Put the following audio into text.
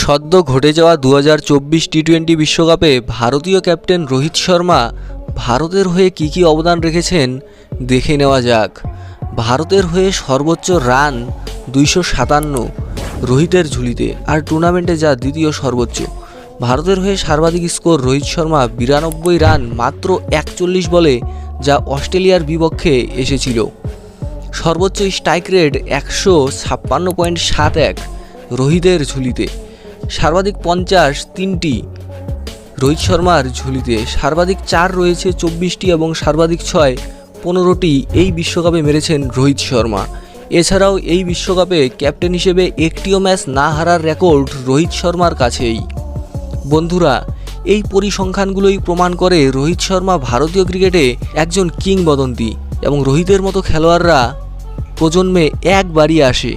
সদ্য ঘটে যাওয়া 2024 টি-20 বিশ্বকাপে ভারতীয় ক্যাপ্টেন রোহিত শর্মা ভারতের হয়ে কী কী অবদান রেখেছেন দেখে নেওয়া যাক। ভারতের হয়ে সর্বোচ্চ রান 257 রোহিতের ঝুলিতে, আর টুর্নামেন্টে যা দ্বিতীয় সর্বোচ্চ। ভারতের হয়ে সর্বাধিক স্কোর রোহিত শর্মা 92 রান মাত্র 41 বলে, যা অস্ট্রেলিয়ার বিপক্ষে এসেছিল। সর্বোচ্চ স্ট্রাইক রেট 156.71 রোহিতের ঝুলিতে। সর্বাধিক 50 3টি রোহিত শর্মার ঝুলিতে। সর্বাধিক 4 রয়েছে 24টি এবং সর্বাধিক 6 15টি এই বিশ্বকাপে মেরেছেন রোহিত শর্মা। এছাড়াও এই বিশ্বকাপে ক্যাপ্টেন হিসেবে একটিও ম্যাচ না হারার রেকর্ড রোহিত শর্মার কাছেই। বন্ধুরা, এই পরিসংখ্যানগুলোই প্রমাণ করে রোহিত শর্মা ভারতীয় ক্রিকেটে একজন কিংবদন্তি এবং রোহিতের মতো খেলোয়াড়রা প্রজন্মে একবারই আসে।